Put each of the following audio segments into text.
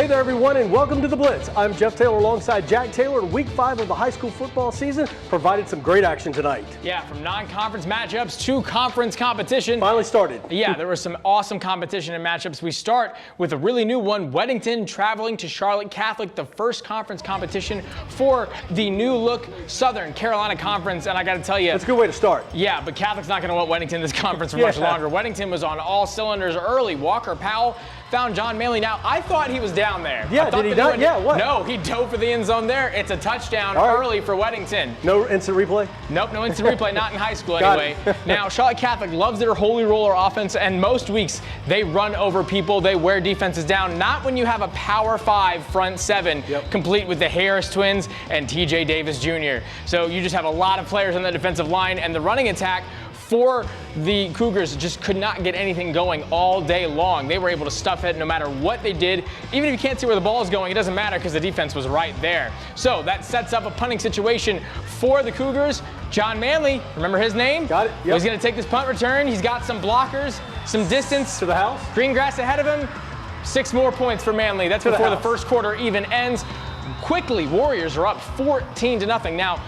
Hey there, everyone, and welcome to the Blitz. I'm Jeff Taylor alongside Jack Taylor, and Week 5 of the high school football season provided some great action tonight. Yeah, from non-conference matchups to conference competition. Finally started. Yeah, there was some awesome competition and matchups. We start with a really new one, Weddington traveling to Charlotte Catholic, the first conference competition for the new look Southern Carolina Conference, and I got to tell you. That's a good way to start. Yeah, but Catholic's not going to want Weddington this conference for much longer. Weddington was on all cylinders early. Walker Powell found John Manley. Now, I thought he was down there. Yeah, did he not? Yeah, what? No, he dove for the end zone there. It's a touchdown early for Weddington. No instant replay? Nope, no instant replay, not in high school anyway. Now, Charlotte Catholic loves their holy roller offense, and most weeks they run over people, they wear defenses down. Not when you have a Power 5 front seven, complete with the Harris twins and TJ Davis Jr. So you just have a lot of players on the defensive line, and the running attack for the Cougars just could not get anything going all day long. They were able to stuff it no matter what they did. Even if you can't see where the ball is going, it doesn't matter because the defense was right there. So that sets up a punting situation for the Cougars. John Manley, remember his name? Got it. Yep. He's going to take this punt return. He's got some blockers, some distance. To the house. Green grass ahead of him. 6 more points for Manley. That's before the first quarter even ends. Quickly, Warriors are up 14-0. Now,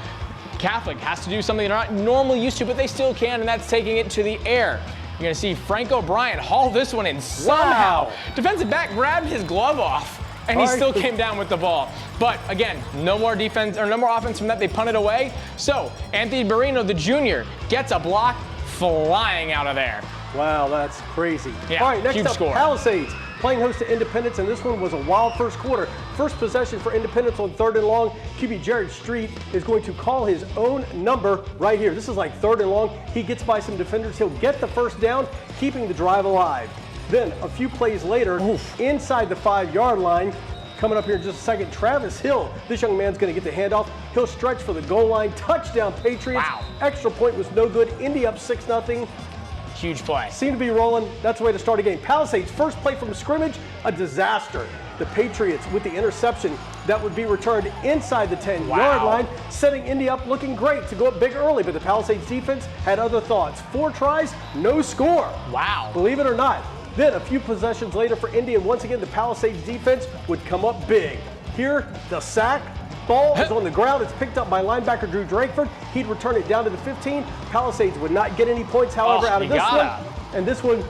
Catholic has to do something they're not normally used to, but they still can, and that's taking it to the air. You're going to see Frank O'Brien haul this one in somehow. Wow. Defensive back grabbed his glove off, and he still came down with the ball. But again, no more defense or no more offense from that. They punted away. So Anthony Barino, the junior, gets a block flying out of there. Wow, that's crazy. Yeah, all right, next huge up, score. Palisades playing host to Independence, and this one was a wild first quarter. First possession for Independence on 3rd and long. QB Jared Street is going to call his own number right here. This is like 3rd and long. He gets by some defenders. He'll get the first down, keeping the drive alive. Then a few plays later, inside the 5-yard line, coming up here in just a second, Travis Hill. This young man's going to get the handoff. He'll stretch for the goal line. Touchdown, Patriots. Wow. Extra point was no good. Indy up 6-0. Huge play. Seem to be rolling. That's the way to start a game. Palisades, first play from scrimmage, a disaster. The Patriots with the interception that would be returned inside the 10-yard line, setting Indy up looking great to go up big early, but the Palisades defense had other thoughts. 4 tries, no score. Wow. Believe it or not. Then a few possessions later for Indy, and once again the Palisades defense would come up big. Here, the sack. Ball is on the ground. It's picked up by linebacker Drew Drakeford. He'd return it down to the 15. Palisades would not get any points, however, out of this one. And this one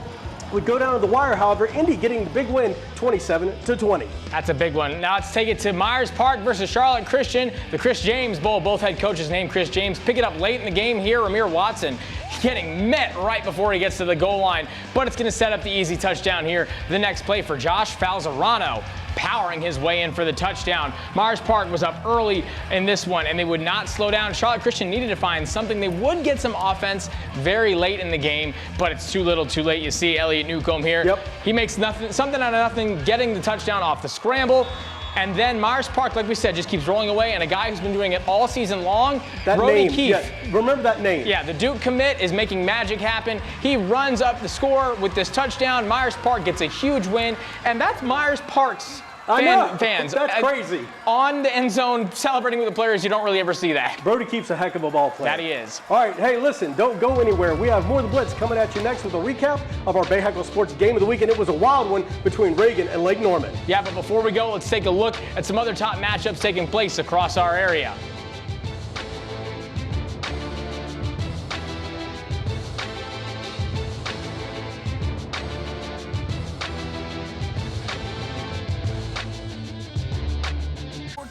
would go down to the wire, however. Indy getting the big win, 27-20. That's a big one. Now let's take it to Myers Park versus Charlotte Christian. The Chris James Bowl. Both head coaches named Chris James. Pick it up late in the game here. Ramir Watson getting met right before he gets to the goal line. But it's going to set up the easy touchdown here. The next play for Josh Falzarano, powering his way in for the touchdown. Myers Park was up early in this one, and they would not slow down. Charlotte Christian needed to find something. They would get some offense very late in the game, but it's too little too late. You see Elliott Newcomb here. He makes something out of nothing, getting the touchdown off the scramble. And then Myers Park, like we said, just keeps rolling away, and a guy who's been doing it all season long, Brody Keefe. Yeah, remember that name. Yeah, the Duke commit is making magic happen. He runs up the score with this touchdown. Myers Park gets a huge win, and that's Myers Park's fans. That's crazy. On the end zone, celebrating with the players, you don't really ever see that. Brody Keefe's a heck of a ball player. That he is. All right, hey, listen, don't go anywhere. We have more of the Blitz coming at you next with a recap of our Bay Heckle Sports Game of the Week, and it was a wild one between Reagan and Lake Norman. Yeah, but before we go, let's take a look at some other top matchups taking place across our area.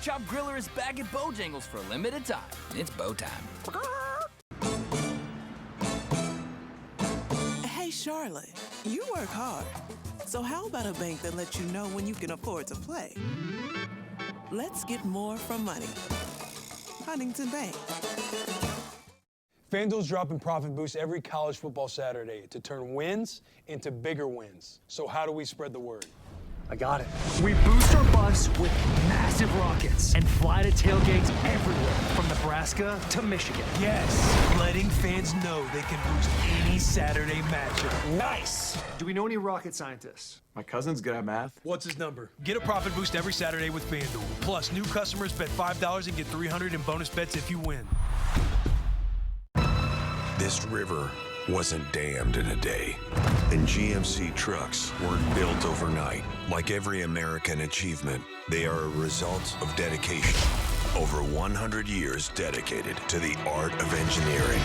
Chop Griller is back at Bojangles for a limited time. It's bow time. Hey, Charlotte, you work hard. So how about a bank that lets you know when you can afford to play? Let's get more from money. Huntington Bank. FanDuel's dropping profit boosts every college football Saturday to turn wins into bigger wins. So how do we spread the word? I got it. We boost our bus with massive rockets and fly to tailgates everywhere, from Nebraska to Michigan. Yes, letting fans know they can boost any Saturday matchup. Nice! Do we know any rocket scientists? My cousin's good at math. What's his number? Get a profit boost every Saturday with FanDuel. Plus, new customers bet $5 and get $300 in bonus bets if you win. This river wasn't damned in a day. And GMC trucks weren't built overnight. Like every American achievement, they are a result of dedication. Over 100 years dedicated to the art of engineering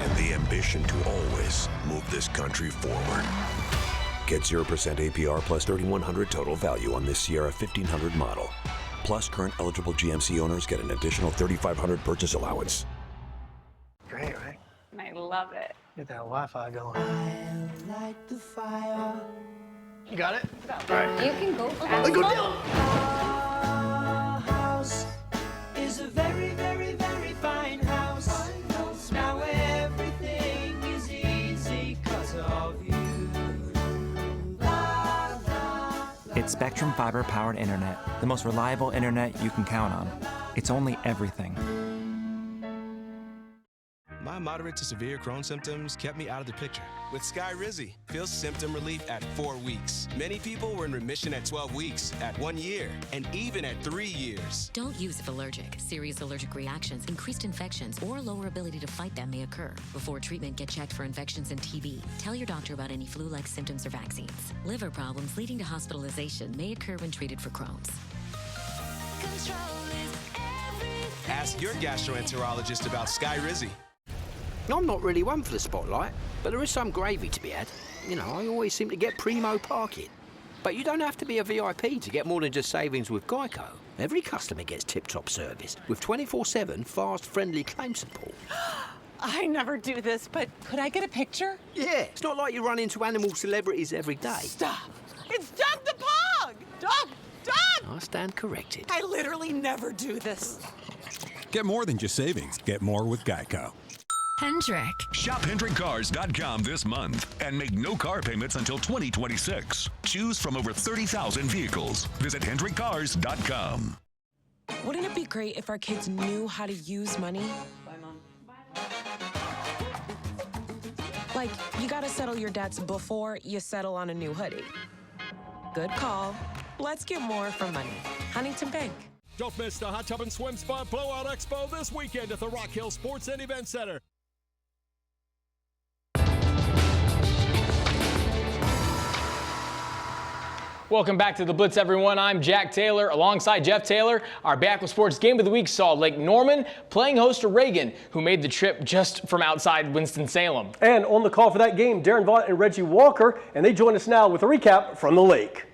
and the ambition to always move this country forward. Get 0% APR plus 3,100 total value on this Sierra 1500 model. Plus, current eligible GMC owners get an additional $3,500 purchase allowance. Great, right? I love it. Get that Wi-Fi going. I light the fire. You got it? All right. You can go fast. Go down. Our house is a very, very, very fine house. Now everything is easy 'cause of you. It's Spectrum Fiber-powered internet, the most reliable internet you can count on. It's only everything. My moderate to severe Crohn's symptoms kept me out of the picture. With Skyrizi, feel symptom relief at 4 weeks. Many people were in remission at 12 weeks, at 1 year, and even at 3 years. Don't use if allergic. Serious allergic reactions, increased infections, or lower ability to fight them may occur. Before treatment, get checked for infections and TB. Tell your doctor about any flu-like symptoms or vaccines. Liver problems leading to hospitalization may occur when treated for Crohn's. Ask your gastroenterologist about Skyrizi. I'm not really one for the spotlight, but there is some gravy to be had. You know, I always seem to get primo parking. But you don't have to be a VIP to get more than just savings with Geico. Every customer gets tip-top service with 24/7 fast, friendly claim support. I never do this, but could I get a picture? Yeah, it's not like you run into animal celebrities every day. Stop! It's Doug the Pug! Doug! Doug! I stand corrected. I literally never do this. Get more than just savings. Get more with Geico. Hendrick. Shop HendrickCars.com this month and make no car payments until 2026. Choose from over 30,000 vehicles. Visit HendrickCars.com. Wouldn't it be great if our kids knew how to use money? Bye, Mom. Like, you gotta settle your debts before you settle on a new hoodie. Good call. Let's get more for money. Huntington Bank. Don't miss the Hot Tub and Swim Spa Blowout Expo this weekend at the Rock Hill Sports and Event Center. Welcome back to the Blitz, everyone. I'm Jack Taylor alongside Jeff Taylor. Our Backwood Sports Game of the Week saw Lake Norman playing host to Reagan, who made the trip just from outside Winston-Salem. And on the call for that game, Darren Vaught and Reggie Walker, and they join us now with a recap from the lake.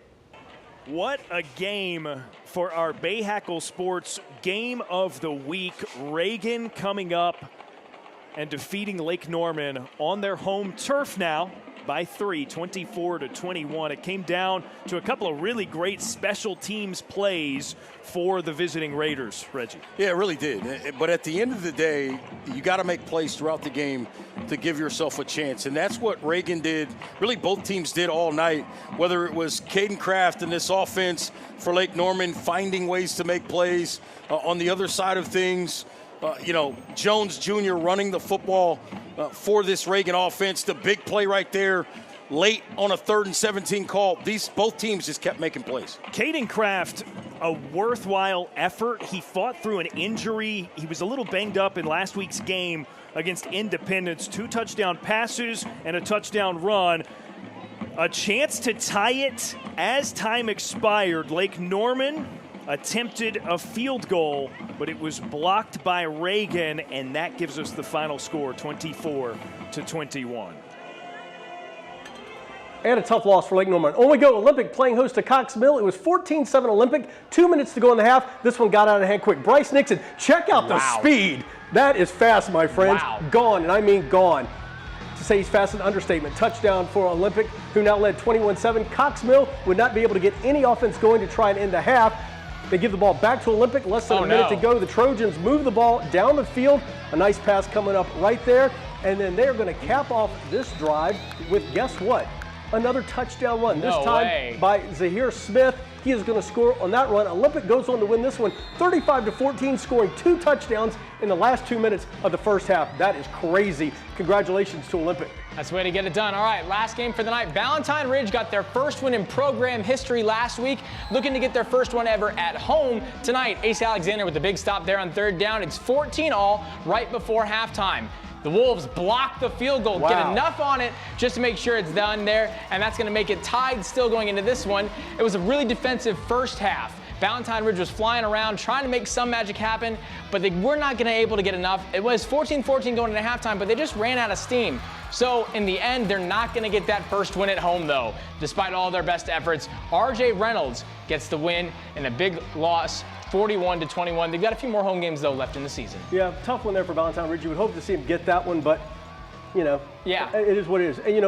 What a game for our Bahakel Sports Game of the Week. Reagan coming up and defeating Lake Norman on their home turf now by 3, 24-21. It came down to a couple of really great special teams plays for the visiting Raiders, Reggie. Yeah, it really did. But at the end of the day, you got to make plays throughout the game to give yourself a chance. And that's what Reagan did. Really, both teams did all night, whether it was Caden Kraft and this offense for Lake Norman finding ways to make plays. On the other side of things, Jones Jr. running the football for this Reagan offense. The big play right there, late on a 3rd and 17 call. Both teams just kept making plays. Caden Kraft, a worthwhile effort. He fought through an injury. He was a little banged up in last week's game against Independence. 2 touchdown passes and a touchdown run. A chance to tie it as time expired. Lake Norman attempted a field goal, but it was blocked by Reagan, and that gives us the final score, 24-21. And a tough loss for Lake Norman. On we go, Olympic playing host to Cox Mill. It was 14-7 Olympic, 2 minutes to go in the half. This one got out of hand quick. Bryce Nixon, check out the speed. That is fast, my friends. Wow. Gone, and I mean gone. To say he's fast, an understatement. Touchdown for Olympic, who now led 21-7. Cox Mill would not be able to get any offense going to try and end the half. They give the ball back to Olympic, less than a minute to go. The Trojans move the ball down the field. A nice pass coming up right there. And then they're going to cap off this drive with, guess what? Another touchdown run. This time by Zahir Smith. He is going to score on that run. Olympic goes on to win this one 35-14, scoring 2 touchdowns in the last 2 minutes of the first half. That is crazy. Congratulations to Olympic. That's the way to get it done. All right, last game for the night. Valentine Ridge got their first win in program history last week, looking to get their first one ever at home tonight. Ace Alexander with the big stop there on 3rd down. It's 14-all right before halftime. The Wolves block the field goal, get Wow. enough on it just to make sure it's done there, and that's going to make it tied still going into this one. It was a really defensive first half. Valentine Ridge was flying around trying to make some magic happen, but they were not going to able to get enough. It was 14-14 going into halftime, but they just ran out of steam. So in the end, they're not going to get that first win at home, though. Despite all their best efforts, R.J. Reynolds gets the win in a big loss, 41-21. They've got a few more home games, though, left in the season. Yeah, tough one there for Valentine Ridge. You would hope to see him get that one, but, yeah, it is what it is. And,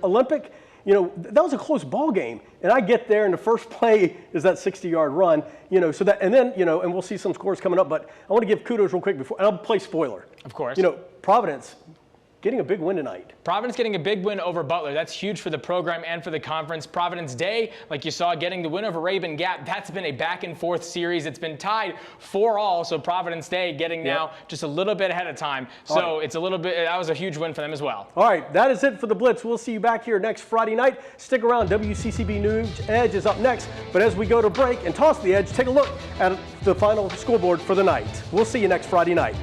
Olympic, that was a close ball game. And I get there, and the first play is that 60-yard run, so that, and then, and we'll see some scores coming up, but I want to give kudos real quick before, and I'll play spoiler. Of course. Providence getting a big win tonight. Providence getting a big win over Butler. That's huge for the program and for the conference. Providence Day, like you saw, getting the win over Rabun Gap. That's been a back-and-forth series. It's been tied 4-all, so Providence Day getting now just a little bit ahead of time. So it's a little bit, that was a huge win for them as well. All right, that is it for the Blitz. We'll see you back here next Friday night. Stick around. WCCB News Edge is up next. But as we go to break and toss the edge, take a look at the final scoreboard for the night. We'll see you next Friday night.